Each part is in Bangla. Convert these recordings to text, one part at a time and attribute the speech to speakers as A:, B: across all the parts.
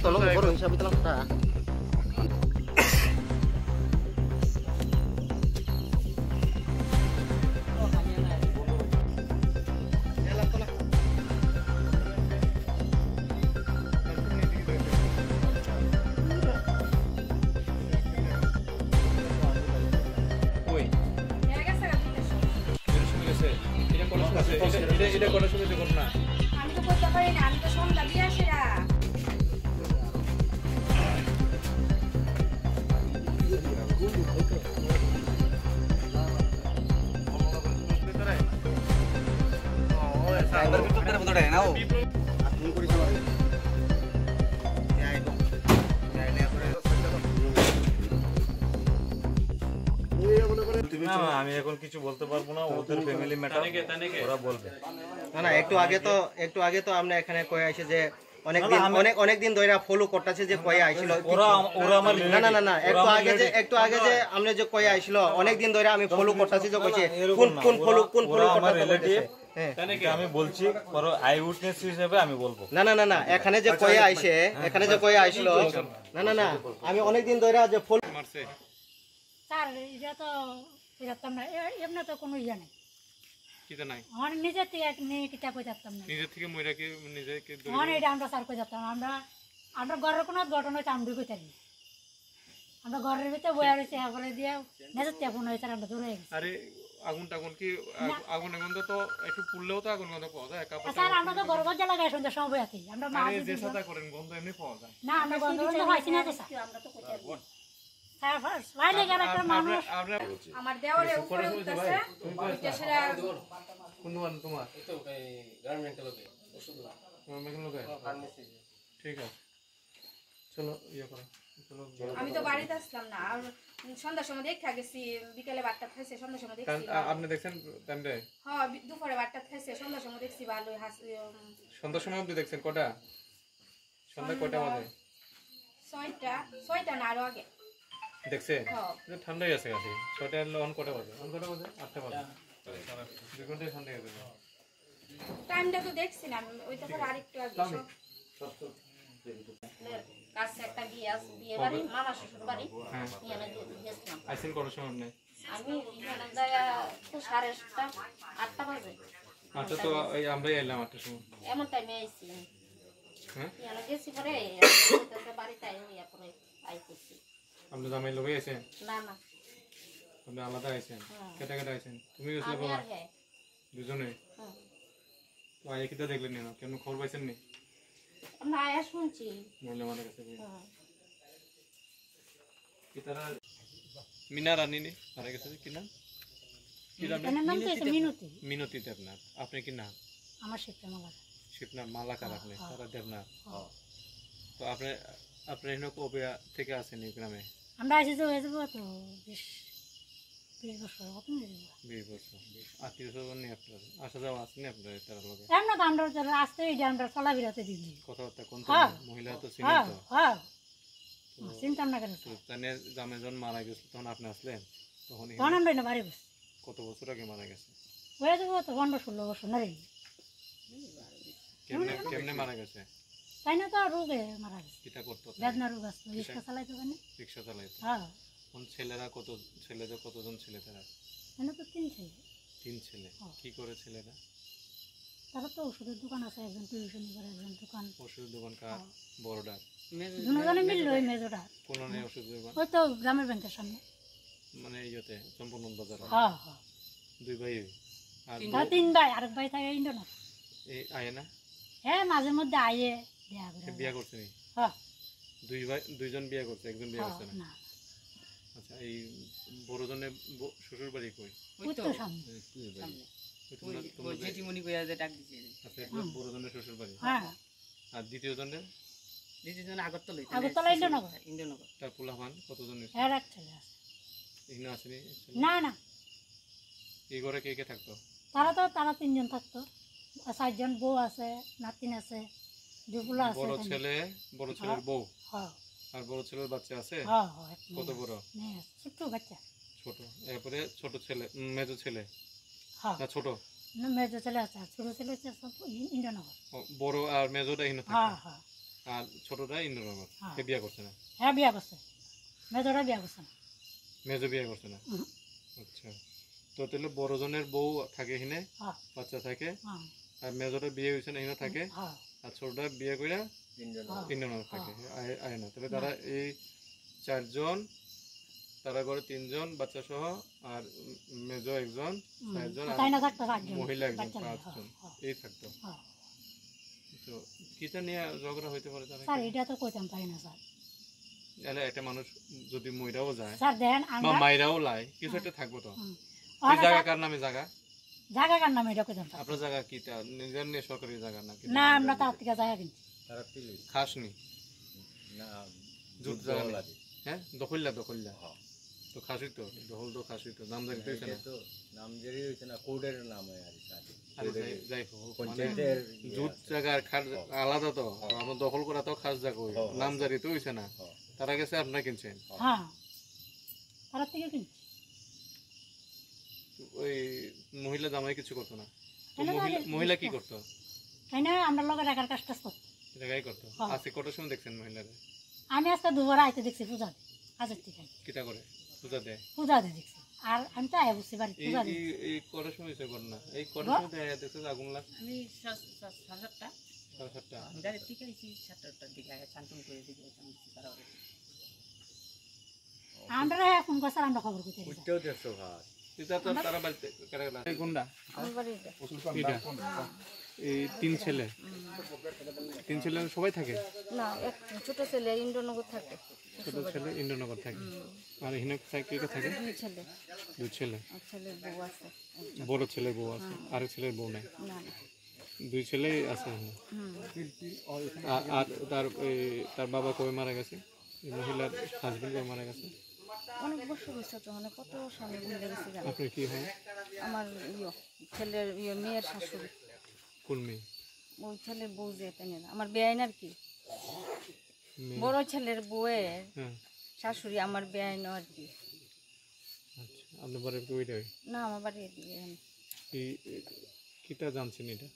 A: tolong baru siapa itu lah.
B: আমি এখন কিছু বলতে পারবো না, ওদের ফ্যামিলি ম্যাটার ওরা বলবে।
A: না না, একটু আগে তো আমরা এখানে কয়ে আসে যে অনেক দিন ধরে ফলো করতেছে যে কয়ে আইছিল
B: ওরা আমার
A: না না না না একটু আগে যে আমরা যে কয়ে আইছিল অনেক দিন ধরে আমি ফলো করতেছি যে কইছে কোন ফলো
B: আমার রিলেটিভ। আমি বলছি পরে আই উইটনেস হিসেবে আমি বলবো।
A: না না না না এখানে যে কয়ে আইছিল না না না আমি অনেক দিন ধরে যে ফলো
C: মারছে
D: স্যার এটা তো বুঝতাম না, এমনি তো কোনো ইয়ে নেই
C: কিটা নাই,
D: আমার নিজের থেকে নিয়ে কিতা কই যাতাম না,
C: নিজে থেকে মইরা কি নিজে কি
D: মানে এটা আমরা স্যার কই যাতাম আমরা ঘরের কোনো ঘটনা হচ্ছে আমরা কই থাকি, আমরা ঘরের ভিতরে বইয়া রয়েছে বলে দিয়ে নিজের থেকে ফোন হয়েছে আমরা দূরে গেছি।
C: আরে আগুন কি আগুন তো একটু পুড়লেও তো আগুন গন্ধ পাওয়া যায়।
D: স্যার আমরা তো ঘর গজ্জা লাগাই সন্ধ্যা সময় আছি আমরা মা
C: আরে যে সাদা করেন গন্ধ এমনি পাওয়া যায়
D: না, আমরা গন্ধ পাইছি না তো স্যার আমরা তো কই থাকি স্যার ভাইলে গেল একটা মানুষ
E: আমার দেওয়ালে উপরে উঠতেছে বিদেশিরা
C: কোন দোকান তোমার তো এই গার্মেন্টের লোকে ওষুধ না তোমার মেকানিক লোকে ঠিক আছে চলো ইয়া করো।
E: আমি তো বাড়িতে আসলাম না, আর সন্ধ্যার সময় দেখা গেছি বিকেলে বারটা খাইছে, সন্ধ্যার সময় দেখছি
C: আপনি দেখছেন টাইমে?
E: হ্যাঁ দুপুরে বারটা খাইছে, সন্ধ্যার সময় দেখছি ভালোই
C: সন্ধ্যার সময় আপনি দেখছেন কটা? সন্ধ্যা কয়টা বাজে?
E: 6টা না আরো আগে
C: দেখছে ঠান্ডাই আছে কাছে 6টা এলে অন কটা বাজে? 8টা বাজে 2 ঘন্টা ঠান্ডা গেছে
E: টাইমটা তো দেখছি না আমি, ওইটা পরে আরেকটু আগে কাছে একটা বিয়ে বাড়ি মামা শ্বশুর বাড়ি এখানে গেছিলাম।
C: আইসেন কোন সময় আপনি?
E: আমি এখানে যাইয়া তো 8:30 বাজে।
C: আচ্ছা তো এই আমরাই এলাম 8টার সময়
E: এমন টাইমে আইছি।
C: হ্যাঁ
E: এখানে গেছি পরে বাড়িতে আইয়া পরে আইতেছি।
C: আপনি জামাই লোকে আইছেন?
E: না না
C: আপনি আলাদা আইছেন? কেটা আইছেন? তুমি গেছিলে বাবা? দুজনে? তো আইয়া কিটা দেখলেন না? কেন খবর পাইছেন নি?
E: না আয়া শুনছি
C: মরলে আমার কাছে কি তারা মিনা রানী নি মারা গেছে কি নাম? কি নাম? মিনতি দেবনাথ। আপনি কি নাম?
D: আমার শিবনাথ
C: মালাকার। আপনি তারা দেবনাথ। তো আপনি এখানে কবে থেকে আছেন এই গ্রামে?
D: আমরা আসি তো হয়ে যাবো তো 20 বছর।
C: 20 বছর। আত্মীয় স্বজন নিয়ে আপনার আসা যাওয়া আছে না আপনার তার লগে?
D: এমন তো আমরা আসতে আমরা চলাফেরাতে দিই
C: কথাবার্তা কোন মহিলা তো চিনি তো?
D: হ্যাঁ চিন্তা না করেন।
C: তাহলে জামে যখন মারা গেছিল তখন আপনি আসলেন? তখন
D: আমরা না বাড়ি বসে।
C: কত বছর আগে মারা গেছে?
D: হয়ে যাবো তো 15-16 বছর না রে।
C: কেমনে মারা গেছে?
D: তাই না তো রোগে মারা গেছে।
C: কিটা করতো?
D: বেদনা রোগ আছে, রিক্সা চালাইতো কেন?
C: রিক্সা চালাইতো।
D: হ্যাঁ।
C: কোন ছেলেদের কতজন ছেলে তারা?
D: মানে তো 3 ছেলে।
C: 3 ছেলে। কি করে ছেলেরা?
D: তারা তো ওষুধের দোকান আছে, একজন টিউশন করে, একজন দোকান।
C: ওষুধের দোকান কার? বড়ডা?
D: দুজনে মিললো ওই মেজোটা।
C: কোন নেই ওষুধের দোকান?
D: ওই তো গ্রামের ব্যাংকের সামনে।
C: মানে ইয়েতে চম্পনন বাজার?
D: হ্যাঁ হ্যাঁ।
C: 2 ভাই আর
D: 3 ভাই, আরেক ভাই থাকে ইন্ডোনা।
C: এই আয় না?
D: হ্যাঁ মাঝে মধ্যে আয়ে
C: বিয়া করছে নি?
D: হ্যাঁ।
C: দুইজন বিয়া করছে, একজন বিয়া করছে না? আচ্ছা এই বড়জনের শ্বশুর বাড়ি কই?
D: ওই তো সামনে।
F: ওই জেঠিমণি কইয়া যে ডাক দিছে।
C: আচ্ছা বড়জনের শ্বশুর বাড়ি।
D: হ্যাঁ।
C: আর দ্বিতীয়জনের
D: আগরতলা ইন্দ্রনগর।
C: তার পোলাপান কতজন?
D: হ্যাঁ এক ছেলে আছে।
C: এখানে আসেনি?
D: না না।
C: এই ঘরে কে কে থাকতো?
D: তারা 3 জন থাকতো। 4 জন বউ আছে, নাতিন আছে, দুপুলা আছে।
C: বড় ছেলের বউ?
D: হ্যাঁ।
C: আর বড় ছেলের বাচ্চা আছে?
D: হ্যাঁ হ্যাঁ।
C: কত বড়?
D: ছোট বাচ্চা।
C: ছোট। এরপরে ছোট ছেলে মেজো ছেলে?
D: হ্যাঁ।
C: না ছোট?
D: না মেজো ছেলে আছে আর ছোট ছেলে আছে সব ইন্দ্রনগর।
C: ও, বড় আর মেজোটা এখানে থাকে
D: হ্যাঁ হ্যাঁ
C: আর ছোটটা ইন্দ্রনগর
D: হ্যাঁ।
C: সে বিয়ে করছে না
D: হ্যাঁ বিয়া করছে, মেজোটা বিয়া করছে না।
C: মেজো বিয়ে করছে না
D: হুম।
C: আচ্ছা তো তাহলে বড় জনের বউ থাকে এখানে
D: হ্যাঁ
C: বাচ্চা থাকে
D: হ্যাঁ
C: আর মেজোটা বিয়ে হয়েছে না এখানে থাকে
D: হ্যাঁ
C: আর ছোটটা বিয়ে করে
D: হ্যাঁ।
C: ইন্দ্রনগর থাকে আয় না তাহলে তারা এই 4 জন তারা করে 3 জন বাচ্চা সহ আর মেজো একজন 4 জন আর
D: তাই না থাকতো 5 জন
C: মহিলা একজন
D: বাচ্চা লাগে,
C: 5 জন
D: হ্যাঁ,
C: এই থাকতো
D: হ্যাঁ।
C: তো কিটা নিয়ে ঝগড়া হইতে পারে তারা
D: স্যার এটা তো কইতাম পারি না স্যার।
C: তাহলে একটা মানুষ যদি মইরাও যায়
D: স্যার দেখেন
C: বা
D: আমরা
C: মাইরাও লাই কিছু একটা থাকবো তো
D: হুম।
C: এই জায়গা কার নামে জায়গা
D: জায়গা কার নাম এটা কইতাম পারি
C: আপনার জায়গা কি তা নিজের নিয়ে সরকারি জায়গা নাকি
D: না, আমরা তার থেকে জায়গা কিনছি।
C: খাস নি জুট জায়গা নেই। হ্যাঁ দখল্লা তো খাসি তো দখল তো খাসি তো নাম জায়গা হইছে না
G: নামজারি হয়েছে না কোডের নামে আর কি
C: আরে যাই হোক মানে
G: পঞ্চায়েতের
C: জুট জায়গা আর খাস আলাদা তো আমার দখল করা তো খাস জায়গা হই নাম জারি তো হইছে না তারা গেছে আপনারা কিনছেন
D: হ্যাঁ তার থেকে কিনছি।
C: ওই মহিলা জামাই কিছু করতো না তো
D: তাহলে
C: মহিলা কি করতো
D: তাই না আমরা লগে রাখার কাজটা করছি।
C: জায়গায় করতো
D: হ্যাঁ।
C: আজকে কটার সময় দেখছেন মহিলারা
D: আমি আজকে দুবার আইতে দেখছি পূজা দিয়ে আজের থেকে
C: কিটা করে পূজা দেয়
D: পূজা দিয়ে দেখছি আর আমি তো আয় বুঝতে পারি
C: এই
D: পূজা দিয়ে
C: এই- এই কটার সময় হয়েছে ঘটনা এই কটার সময় দেখা যাচ্ছে যে আগুন লাগ
F: আমি 7:30টা
C: 7:30
F: আমি গাড়ি থেকে আইছি 7:30টার দিকে চান্টুন করে দিকে চান্টুন তারা
D: আমরা ফোন করছি আমরা খবর করতে দিছি।
G: উঠতেও দেখছো ভাত
C: এটা তো তারা বাড়িতে কারা গেল
B: গুন্ডা
C: এটা এই 3 ছেলে সবাই থাকে
E: না এক ছোট ছেলে ইন্দ্রনগর থাকে,
C: ছোট ছেলে ইন্দ্রনগর থাকে আর এখানে কে থাকে
E: 2 ছেলে,
C: 2 ছেলে
E: আর ছেলের বউ আছে।
C: বড় ছেলের বউ আছে আর ছেলের বউ নাই
E: না
C: 2 ছেলে আছে এখানে। আর তার বাবা কবে মারা গেছে এই মহিলার হাজবেন্ড কবে মারা গেছে
E: অনেক বছর হয়েছে তো, মানে কত সালে ভুলে গেছি জানো।
C: আপনার কি হয়
E: আমার ছেলের মেয়ের শাশুড়ি,
C: কোন মেয়ে
E: ওই ছেলের বউ যে তাই না আমার বেআইন আর কি,
C: মেয়ে?
E: বড় ছেলের বউয়ের
C: হ্যাঁ
E: শাশুড়ি আমার বেআইন আর কি।
C: আচ্ছা আপনার বাড়ির ওইটাই
E: না আমার বাড়ি এদিকে।
C: কিটা জানছেন এটা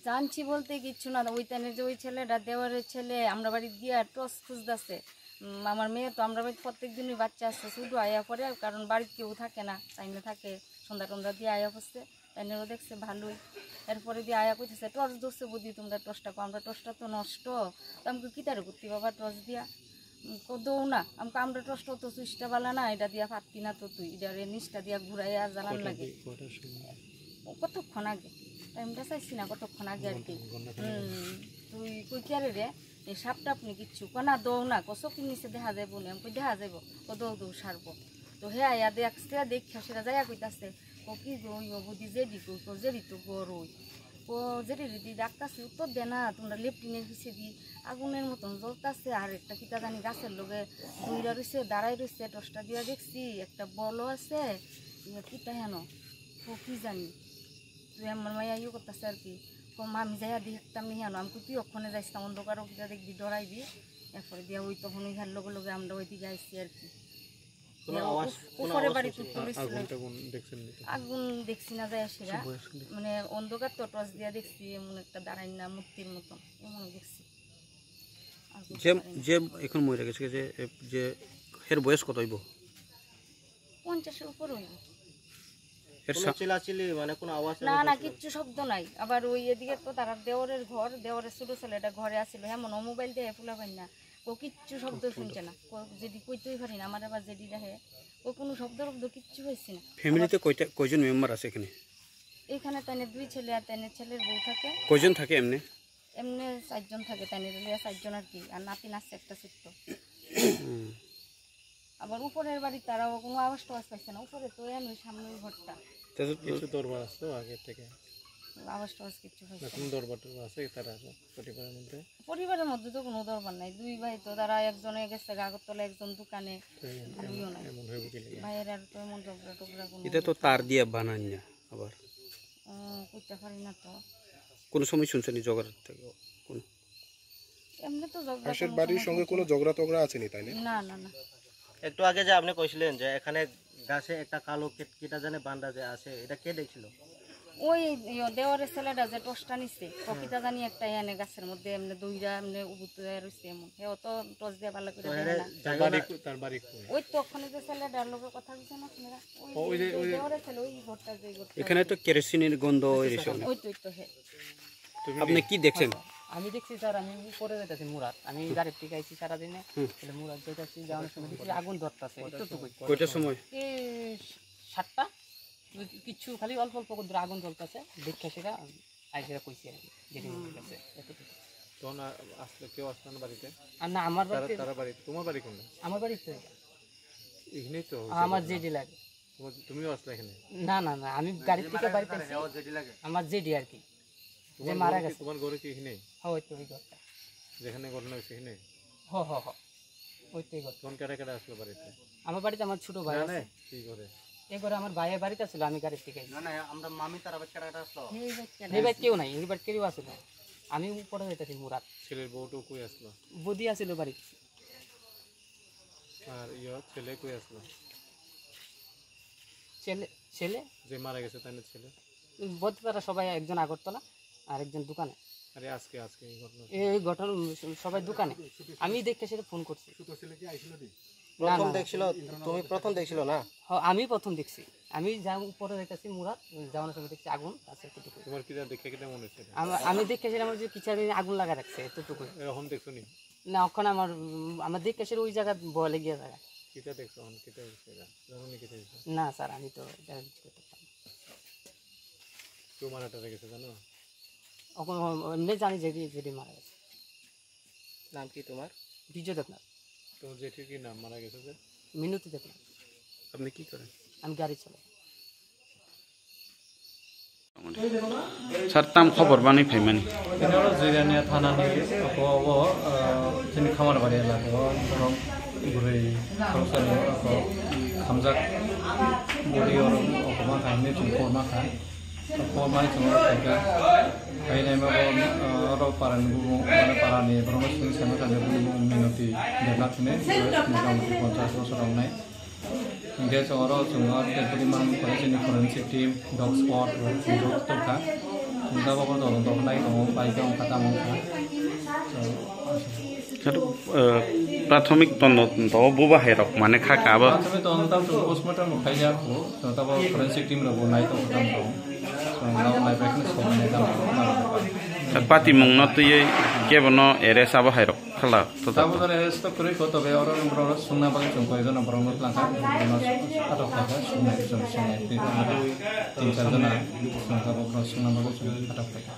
E: জানছি বলতে কিচ্ছু না, ওই তানের যে ওই ছেলেটা দেওয়ারের ছেলে আমরা বাড়ি দিয়া টস খুঁজতেছে। আমার মেয়ে তো আমরা বাড়িতে প্রত্যেক দিনই বাচ্চা আসছে, শুধু আয়া পরে, কারণ বাড়িতে কেউ থাকে না, চাইনে থাকে সন্ধ্যা টন্ধ্যা দিয়ে আয়া করছে, তাইনেরও দেখছে ভালোই। এরপরে দিয়ে আয়া করতেছে টর্চ ধরছে বুদ্ধি তোমরা টর্চটা কো, আমরা টর্চটা তো নষ্ট, তো আমাকে কিতারে করতে বাবা টর্চ দিয়া দৌ না আমাকে, আমরা টর্চটা তো সুইচটা বালা না, এটা দিয়া পারতি না তো তুই এটা নিচটা দিয়া ঘুরাইয়া জ্বালান লাগে।
C: কটার সময়
E: কতক্ষণ আগে টাইমটা চাইছি না, কতক্ষণ আগে আর কি। তুই কই কেরে রে এই সাপটা আপনি কিচ্ছু না দৌ না কচকির নিচে দেখা যাইব না, আমি দেখা যাইব ও দৌ সারবো। তো হে আয়া দেখছে দেখা সেটা যাইয়া কইতাছে ও কি গো ইয়ো বুদ্ধি জেডি কই তো জেডি তো গর ওই ও জেডি দিদি ডাকতাছে উত্তর দে না, তোমরা লেফটিনের পিছিয়ে দি আগুনের মতন জ্বলতাছে, আর একটা কিতা জানি গাছের লগে দুইরা রয়েছে দাঁড়াই রয়েছে, টসটা দিয়া দেখছি একটা বলও আছে কিতা হেন ও কি জানি তুই আমার মাইয়া ইয়ে করতেছে আর কি, কম আমি যাইয়া দেখতাম নি হেন, আমি তুই ওখানে যাইতাম অন্ধকার ওটা দেখবি ডরাইবি। এরপরে দিয়া ওই তখন ওই হার লগে লগে আমরা ওইদিকে আইসি আর কি। উপরে বাড়ি তুলছিল
C: দেখছেন
E: আগুন দেখছি না যায় সেরা, মানে অন্ধকার তো টর্চ দিয়া দেখছি এমন একটা দাঁড়াই না মূর্তির মতন এমন দেখছি।
H: যে যে এখন মরে গেছে যে এর বয়স কত হইব
E: 50-এর উপর হইব।
A: কোনো চিল্লাচিল্লি মানে কোনো আওয়াজ
E: না না কিচ্ছু শব্দ নাই। আবার ওই এদিকে তো তারা দেওরের ঘর, দেওরের ছোট ছেলেটা ঘরে আসছিল, এমন মোবাইল দিয়ে ফুলা পাই না, ও কিচ্ছু শব্দ শুনছে না, যেদি কইতেই পারি না, আমার আবার যেদি দেখে ও কোনো শব্দ কিচ্ছু হয়েছে না।
H: ফ্যামিলিতে কয়জন মেম্বার আছে এখানে
E: এখানে তাইনে 2 ছেলে আর তাইনের ছেলের বউ থাকে,
H: কয়জন থাকে এমনি
E: এমনি 4 জন থাকে, তাইনের লিয়া 4 জন আর কি, আর নাতি নাচছে একটা ছোট্ট। আবার উপরের বাড়ি তারাও কোনো আওয়াজ টাওয়াজ পাইছে না, উপরে তো এমনি সামনে ওই ঘরটা
C: কিছু দরবার আছে আগে থেকে
E: আওয়াজ টাওয়াজ কিছু পাইছে না।
C: কোন দরবার আছে তারা পরিবারের মধ্যে
E: পরিবারের মধ্যে তো কোনো দরবার নাই, 2 ভাই তো তারা একজনে গেছে আগরতলা, একজন দোকানে, দুইও নাই
C: এমন হইব কি লাগে
E: ভাইয়ের আর তো এমন ঝগড়া টগড়া কোনো
H: এটা তো তার দিয়ে বানান না আবার
E: করতে পারি না তো।
H: কোন সময় শুনছেন ঝগড়া থেকে কোন
E: এমনি তো ঝগড়া
I: পাশের বাড়ির সঙ্গে কোনো ঝগড়া টগড়া আছে নি তাই না?
E: না না না
A: একটু আগে যে আপনি কইছিলেন যে এখানে গাছে একটা কালো কিটা জানে বান্দা যে আছে, এটা কে দেখছিল?
E: ওই দেওয়ারের ছেলেটা যে টসটা নিচ্ছে প্রকৃতা জানি একটা এনে গাছের মধ্যে এমনি দইরা এমনি উবুতে রয়েছে এমন হেও তো টস দিয়ে ভালো করে দেয় না
C: তার বাড়ি কই?
E: ওই তো ওখানে যে ছেলেটার লোকের কথা বলছে না আপনারা ওই দেওয়ারের ছেলে ওই ঘরটা যে ঘরটা
H: এখানে তো কেরোসিনের গন্ধ এসে
E: ওই তো হে
H: আপনি কি দেখছেন?
F: আমি দেখছি স্যার আমি পরে যেতেছি মুরাদ আমি গাড়ির থেকে আইছি সারাদিনে তাহলে মুরাদ যেতেছি যাওয়ার সময় দেখছি আগুন ধরতেছে এতটুকুই
H: কয়টার সময়?
F: এই 7টা কিছু খালি অল্প অল্প করে আগুন জ্বলতেছে দেখে সেটা আইসা কইছি আর কি যেটি মনে কাছে এতটুকু
C: তখন আসলে কেউ আসলো না বাড়িতে?
F: আর না আমার বাড়িতে
C: তারা বাড়ি, তোমার বাড়ি কোন?
F: আমার বাড়িতে
C: এখানেই তো
F: আমার জেডি লাগে
C: তুমিও আসলে এখানে?
F: না না না আমি গাড়ি থেকে বাড়িতে আসি আমার জেডি আর কি যে মারা গেছে।
C: তোমার ঘরে কি এখানে?
F: হ্যাঁ ওই তো ওই ঘরটা
C: যেখানে ঘটনা হয়েছে এখানে?
F: হ হ হ ওই তো এই ঘর।
C: তখন কেটে কেটে আসলো বাড়িতে?
F: আমার বাড়িতে আমার ছোট ভাই আছে
C: কি করে?
F: এই ঘরে আমার ভাইয়ের বাড়িতে ছিল আমি গাড়ির থেকে আইছি।
A: না আমরা মামি তারা বাচ্চা কাটা আসলো
F: এই বাড়ি কেউ নাই এই বাড়ি কেউ আছে না আমি উপরে যেতেছি মুরাদ
C: ছেলের বউটো কই আসলো?
F: বদি আছিল বাড়িতে
C: আর ছেলে কই আসলো?
F: ছেলে ছেলে
C: যে মারা গেছে তাই না ছেলে?
F: বদি তারা সবাই একজন আগরতলা আর একজন দোকানে।
C: আরে আজকে এই ঘটনা
F: এই ঘটনা সবাই দোকানে আমি দেখতে সেটা ফোন করছি।
A: প্রথম দেখছিল তুমি প্রথম দেখছিল না?
F: হ্যাঁ আমি প্রথম দেখছি আমি যা উপরে দেখতেছি মুরাদ যাওয়ার সময় দেখছি আগুন আছে এতটুকু।
C: তোমার কি দেখে কেটে মনে হচ্ছে?
F: আমি দেখে সেটা আমার যে পিছনে আগুন লাগা রাখছে এতটুকু।
C: এরকম দেখছো নি?
F: না ওখানে আমার দেখে সেটা ওই জায়গা বলে গিয়ে জায়গা।
C: কিটা দেখছো? কিটা দেখছো? জানো নি কিটা দেখছো?
F: না স্যার আমি তো এটা কিছু করতে পারি না।
C: কেউ মারাটা গেছে জানো?
F: এমনি জানি যেটি মারা গেছে।
A: নাম কি তোমার?
F: বিজয় দেবনাথ।
C: তোমার জেঠির কি নাম মারা গেছে যে?
F: মিনতি দেবনাথ।
H: আপনি কি করেন?
F: আমি গাড়ি চালাই।
H: सार खबर बानी फैमानी
J: जिरानिया थानानि अको जोंनि खामारबारि एलाकायाव दरं गुरै गावसोरनि खामजाक बडियाव अकमा खायनो जों खरमाखा खरमाय जों थायगा गायनाय माबा पारानि बुङो माने पारानि ब्रह्मसिं सेमा थानाय बुङो मिनति देबनाथनि मथा-मथि 50 बोसोर आवनाय Dia seorang sungai dari mana polisi forensik tim dog spot untuk tuka, kita bawa orang untuk naik orang baik orang kata mungkin.
H: प्राथमिक तन्द बुबा हेरक माने खाका अब
J: प्राथमिक तन्द त पोस्टमार्टम खाइया को तब फोरेंसिक टीम रो नाइ तो खतम दो नाउ नाइ बेकन सोने दा
H: पाती मंगन त ये के बनो एरेस अब हेरक खला तो
J: तब तर एरेस तो करे को तबे और ब्रो सुना बाग जों कोइ जना ब्रो लाखा आरो खाका सुना जों सुना 3-4 जना सुना बाग सुना बाग जों आरो खाका